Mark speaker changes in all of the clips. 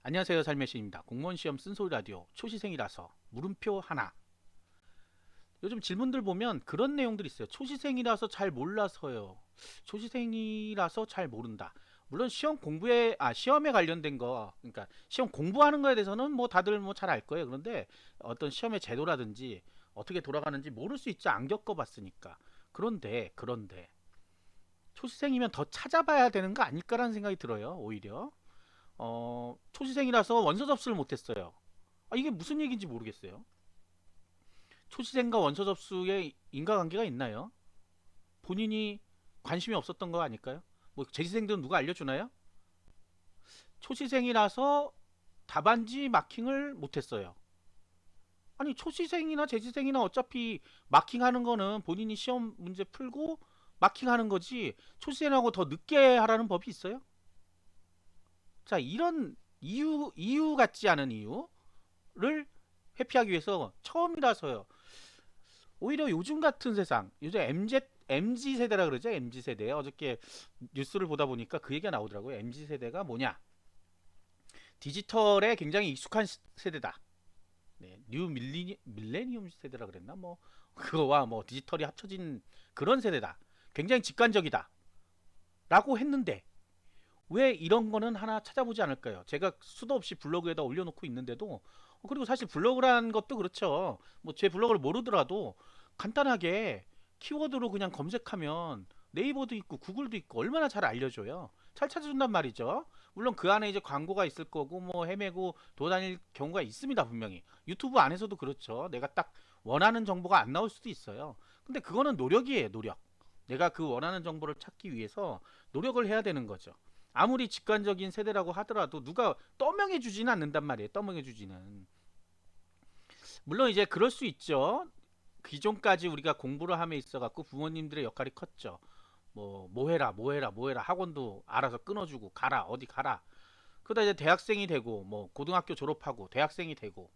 Speaker 1: 안녕하세요, 삶의 시입니다. 공무원 시험 쓴소리 라디오 초시생이라서 물음표 하나. 요즘 질문들 보면 그런 내용들이 있어요. 초시생이라서 잘 몰라서요. 초시생이라서 잘 모른다. 물론 시험에 관련된 거, 그러니까 시험 공부하는 거에 대해서는 뭐 다들 뭐 잘 알 거예요. 그런데 어떤 시험의 제도라든지 어떻게 돌아가는지 모를 수 있지, 안 겪어봤으니까. 그런데 초시생이면 더 찾아봐야 되는 거 아닐까라는 생각이 들어요. 오히려. 초시생이라서 원서 접수를 못했어요. 이게 무슨 얘기인지 모르겠어요. 초시생과 원서 접수에 인과관계가 있나요? 본인이 관심이 없었던 거 아닐까요? 뭐 재시생들은 누가 알려주나요? 초시생이라서 답안지 마킹을 못했어요. 아니, 초시생이나 재시생이나 어차피 마킹하는 거는 본인이 시험 문제 풀고 마킹하는 거지, 초시생하고 더 늦게 하라는 법이 있어요? 자, 이런 이유 같지 않은 이유를 회피하기 위해서 처음이라서요. 오히려 요즘 같은 세상, 요즘 MZ 세대라 그러죠. MZ 세대. 어저께 뉴스를 보다 보니까 그 얘기가 나오더라고요. MZ 세대가 뭐냐? 디지털에 굉장히 익숙한 세대다. 네, 밀레니엄 세대라 그랬나? 뭐 그거와 뭐 디지털이 합쳐진 그런 세대다. 굉장히 직관적이다. 라고 했는데 왜 이런 거는 하나 찾아보지 않을까요? 제가 수도 없이 블로그에다 올려놓고 있는데도, 그리고 사실 블로그란 것도 그렇죠. 뭐 제 블로그를 모르더라도 간단하게 키워드로 그냥 검색하면 네이버도 있고 구글도 있고 얼마나 잘 알려줘요. 잘 찾아준단 말이죠. 물론 그 안에 이제 광고가 있을 거고 뭐 헤매고 돌아다닐 경우가 있습니다, 분명히. 유튜브 안에서도 그렇죠. 내가 딱 원하는 정보가 안 나올 수도 있어요. 근데 그거는 노력이에요, 노력. 내가 그 원하는 정보를 찾기 위해서 노력을 해야 되는 거죠. 아무리 직관적인 세대라고 하더라도 누가 떠명해 주지는 않는단 말이에요. 떠명해 주지는. 물론 이제 그럴 수 있죠. 기존까지 우리가 공부를 함에 있어 갖고 부모님들의 역할이 컸죠. 뭐 해라 뭐 해라 학원도 알아서 끊어주고 가라 어디 가라. 그러다 이제 대학생이 되고 뭐 고등학교 졸업하고 대학생이 되고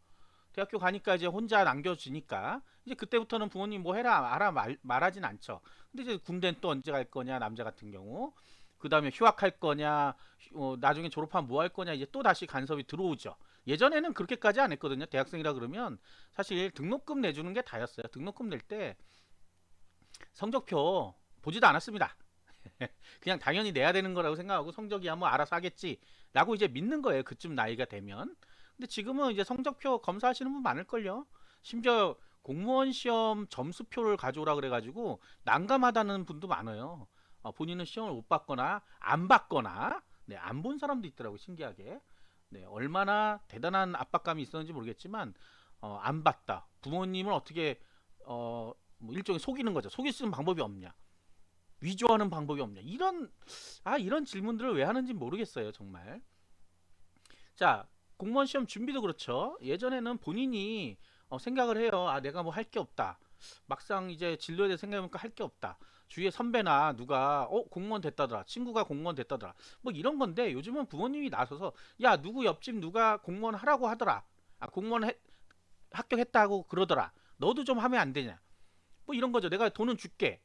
Speaker 1: 대학교 가니까 이제 혼자 남겨지니까 이제 그때부터는 부모님 뭐 해라 알아 말하진 않죠. 근데 이제 군대는 또 언제 갈 거냐, 남자 같은 경우. 그 다음에 휴학할 거냐, 나중에 졸업하면 뭐 할 거냐, 이제 또 다시 간섭이 들어오죠. 예전에는 그렇게까지 안 했거든요. 대학생이라 그러면 사실 등록금 내주는 게 다였어요. 등록금 낼 때 성적표 보지도 않았습니다. 그냥 당연히 내야 되는 거라고 생각하고 성적이야 뭐 알아서 하겠지라고 이제 믿는 거예요. 그쯤 나이가 되면. 근데 지금은 이제 성적표 검사하시는 분 많을걸요. 심지어 공무원 시험 점수표를 가져오라 그래가지고 난감하다는 분도 많아요. 본인은 시험을 못 봤거나 안 봤거나, 네, 안 본 사람도 있더라고, 신기하게. 네, 얼마나 대단한 압박감이 있었는지 모르겠지만 안 봤다. 부모님을 어떻게 뭐 일종의 속이는 거죠. 속일 수 있는 방법이 없냐? 위조하는 방법이 없냐? 이런 질문들을 왜 하는지 모르겠어요, 정말. 자, 공무원 시험 준비도 그렇죠. 예전에는 본인이 생각을 해요. 내가 뭐 할 게 없다. 막상 이제 진로에 대해 생각해보니까 할 게 없다. 주위에 선배나 누가 공무원 됐다더라, 친구가 공무원 됐다더라, 뭐 이런 건데, 요즘은 부모님이 나서서 야, 누구 옆집 누가 공무원 하라고 하더라, 공무원 합격했다고 그러더라, 너도 좀 하면 안 되냐, 뭐 이런 거죠. 내가 돈은 줄게.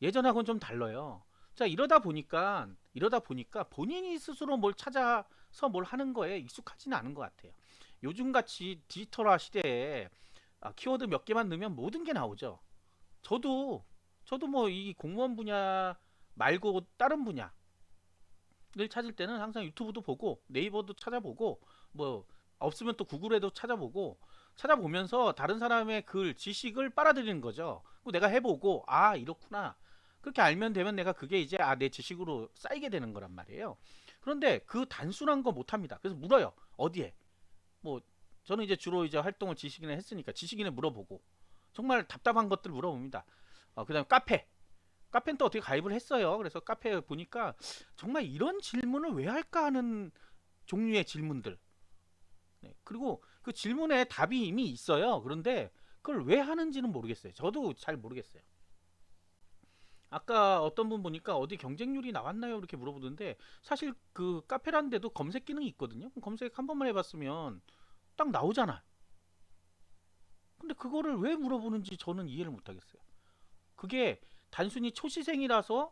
Speaker 1: 예전하고는 좀 달라요. 자, 이러다 보니까 본인이 스스로 뭘 찾아서 뭘 하는 거에 익숙하지는 않은 것 같아요. 요즘같이 디지털화 시대에 키워드 몇 개만 넣으면 모든 게 나오죠. 저도 뭐 이 공무원 분야 말고 다른 분야를 찾을 때는 항상 유튜브도 보고 네이버도 찾아보고, 뭐 없으면 또 구글에도 찾아보고, 찾아보면서 다른 사람의 글 지식을 빨아들이는 거죠. 내가 해보고 이렇구나, 그렇게 알면 되면 내가 그게 이제 내 지식으로 쌓이게 되는 거란 말이에요. 그런데 그 단순한 거 못합니다. 그래서 물어요. 어디에? 뭐 저는 이제 주로 이제 활동을 지식인에 했으니까 지식인에 물어보고, 정말 답답한 것들 물어봅니다. 그다음 카페는 또 어떻게 가입을 했어요. 그래서 카페 보니까 정말 이런 질문을 왜 할까 하는 종류의 질문들. 네. 그리고 그 질문에 답이 이미 있어요. 그런데 그걸 왜 하는지는 모르겠어요. 저도 잘 모르겠어요. 아까 어떤 분 보니까 어디 경쟁률이 나왔나요? 이렇게 물어보던데, 사실 그 카페라는 데도 검색 기능이 있거든요. 검색 한 번만 해봤으면 딱 나오잖아. 근데 그거를 왜 물어보는지 저는 이해를 못하겠어요. 그게 단순히 초시생이라서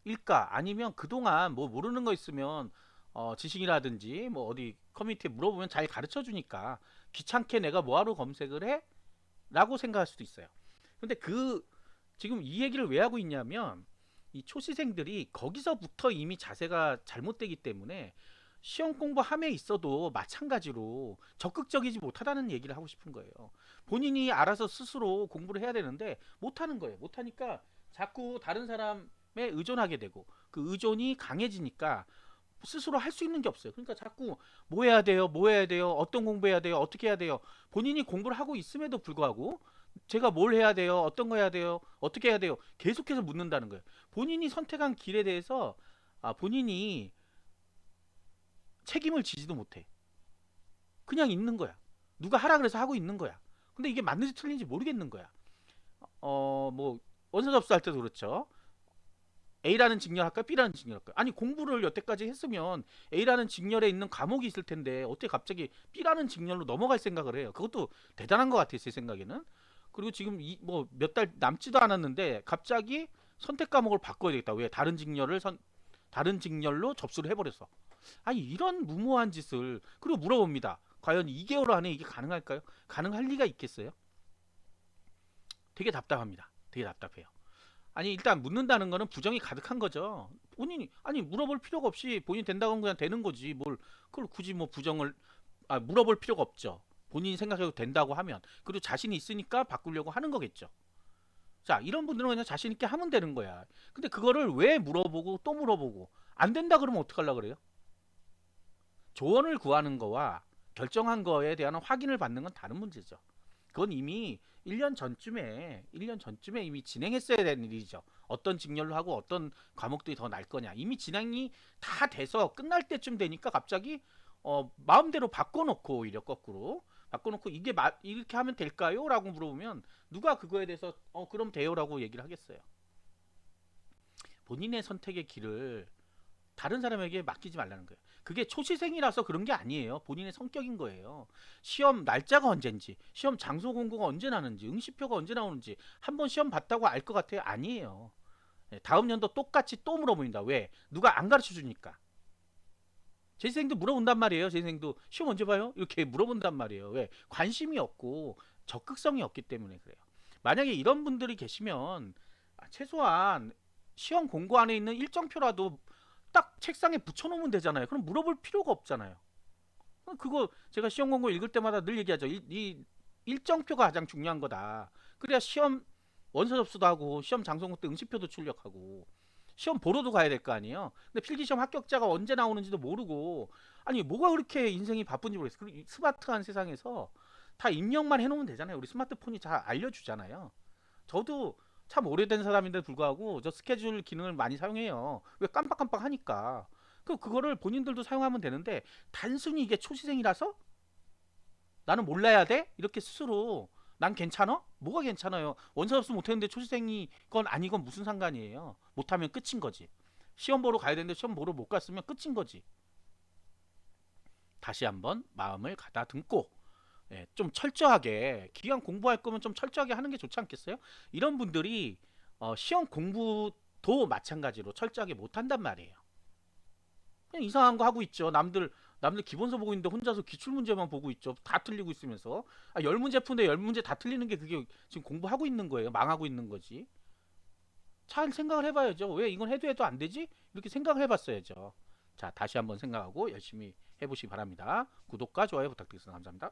Speaker 1: 일까? 아니면 그동안 뭐 모르는 거 있으면 지식이라든지 뭐 어디 커뮤니티에 물어보면 잘 가르쳐 주니까 귀찮게 내가 뭐하러 검색을 해? 라고 생각할 수도 있어요. 근데 지금 이 얘기를 왜 하고 있냐면 이 초시생들이 거기서부터 이미 자세가 잘못되기 때문에 시험 공부함에 있어도 마찬가지로 적극적이지 못하다는 얘기를 하고 싶은 거예요. 본인이 알아서 스스로 공부를 해야 되는데 못하는 거예요. 못하니까 자꾸 다른 사람에 의존하게 되고 그 의존이 강해지니까 스스로 할 수 있는 게 없어요. 그러니까 자꾸 뭐 해야 돼요? 뭐 해야 돼요? 어떤 공부해야 돼요? 어떻게 해야 돼요? 본인이 공부를 하고 있음에도 불구하고 제가 뭘 해야 돼요? 어떤 거 해야 돼요? 어떻게 해야 돼요? 계속해서 묻는다는 거예요. 본인이 선택한 길에 대해서 본인이 책임을 지지도 못해. 그냥 있는 거야. 누가 하라 그래서 하고 있는 거야. 근데 이게 맞는지 틀린지 모르겠는 거야. 뭐 원서 접수할 때도 그렇죠. A라는 직렬 할까요? B라는 직렬 할까요? 아니 공부를 여태까지 했으면 A라는 직렬에 있는 과목이 있을 텐데 어떻게 갑자기 B라는 직렬로 넘어갈 생각을 해요? 그것도 대단한 것 같아요, 제 생각에는. 그리고 지금 뭐 몇 달 남지도 않았는데 갑자기 선택 과목을 바꿔야 되겠다. 왜 다른 직렬로 접수를 해버렸어. 아니 이런 무모한 짓을. 그리고 물어봅니다. 과연 2개월 안에 이게 가능할까요? 가능할 리가 있겠어요? 되게 답답합니다. 되게 답답해요. 아니 일단 묻는다는 거는 부정이 가득한 거죠. 본인이 아니 물어볼 필요가 없이 본인 된다고 하면 그냥 되는 거지. 뭘 그걸 굳이 뭐 부정을 물어볼 필요가 없죠. 본인이 생각해도 된다고 하면 그리고 자신이 있으니까 바꾸려고 하는 거겠죠. 자 이런 분들은 그냥 자신 있게 하면 되는 거야. 근데 그거를 왜 물어보고 또 물어보고 안 된다 그러면 어떡하려고 그래요? 조언을 구하는 거와 결정한 거에 대한 확인을 받는 건 다른 문제죠. 그건 이미 1년 전쯤에 이미 진행했어야 되는 일이죠. 어떤 직렬로 하고 어떤 과목들이 더 날 거냐. 이미 진행이 다 돼서 끝날 때쯤 되니까 갑자기 마음대로 바꿔놓고 오히려 거꾸로 바꿔놓고 이렇게 하면 될까요? 라고 물어보면 누가 그거에 대해서 그럼 돼요라고 얘기를 하겠어요. 본인의 선택의 길을 다른 사람에게 맡기지 말라는 거예요. 그게 초시생이라서 그런 게 아니에요. 본인의 성격인 거예요. 시험 날짜가 언젠지, 시험 장소 공고가 언제 나는지, 응시표가 언제 나오는지 한 번 시험 봤다고 알 것 같아요? 아니에요. 네, 다음 연도 똑같이 또 물어봅니다. 왜? 누가 안 가르쳐 주니까. 재생도 물어본단 말이에요. 재생도 시험 언제 봐요? 이렇게 물어본단 말이에요. 왜? 관심이 없고 적극성이 없기 때문에 그래요. 만약에 이런 분들이 계시면 최소한 시험 공고 안에 있는 일정표라도 딱 책상에 붙여놓으면 되잖아요. 그럼 물어볼 필요가 없잖아요. 그거 제가 시험 공고 읽을 때마다 늘 얘기하죠. 이 일정표가 가장 중요한 거다. 그래야 시험 원서 접수도 하고 시험 장소 공고 때 응시표도 출력하고 시험 보러도 가야 될 거 아니에요. 근데 필기시험 합격자가 언제 나오는지도 모르고 아니 뭐가 그렇게 인생이 바쁜지 모르겠어요. 그리고 스마트한 세상에서 다 입력만 해놓으면 되잖아요. 우리 스마트폰이 잘 알려주잖아요. 저도 참 오래된 사람인데 불구하고 저 스케줄 기능을 많이 사용해요. 왜 깜빡깜빡 하니까. 그거를 본인들도 사용하면 되는데 단순히 이게 초시생이라서 나는 몰라야 돼? 이렇게 스스로 난 괜찮아? 뭐가 괜찮아요? 원서 접수 못했는데 초시생이건 아니건 무슨 상관이에요? 못하면 끝인 거지. 시험 보러 가야 되는데 시험 보러 못 갔으면 끝인 거지. 다시 한번 마음을 가다듬고 좀 철저하게 기왕 공부할 거면 좀 철저하게 하는 게 좋지 않겠어요? 이런 분들이 시험 공부도 마찬가지로 철저하게 못한단 말이에요. 그냥 이상한 거 하고 있죠. 남들 기본서 보고 있는데 혼자서 기출 문제만 보고 있죠. 다 틀리고 있으면서 10문제 푸는데 10문제 다 틀리는 게 그게 지금 공부하고 있는 거예요. 망하고 있는 거지. 잘 생각을 해봐야죠. 왜 이건 해도 안 되지? 이렇게 생각을 해봤어야죠. 자, 다시 한번 생각하고 열심히 해보시기 바랍니다. 구독과 좋아요 부탁드리겠습니다. 감사합니다.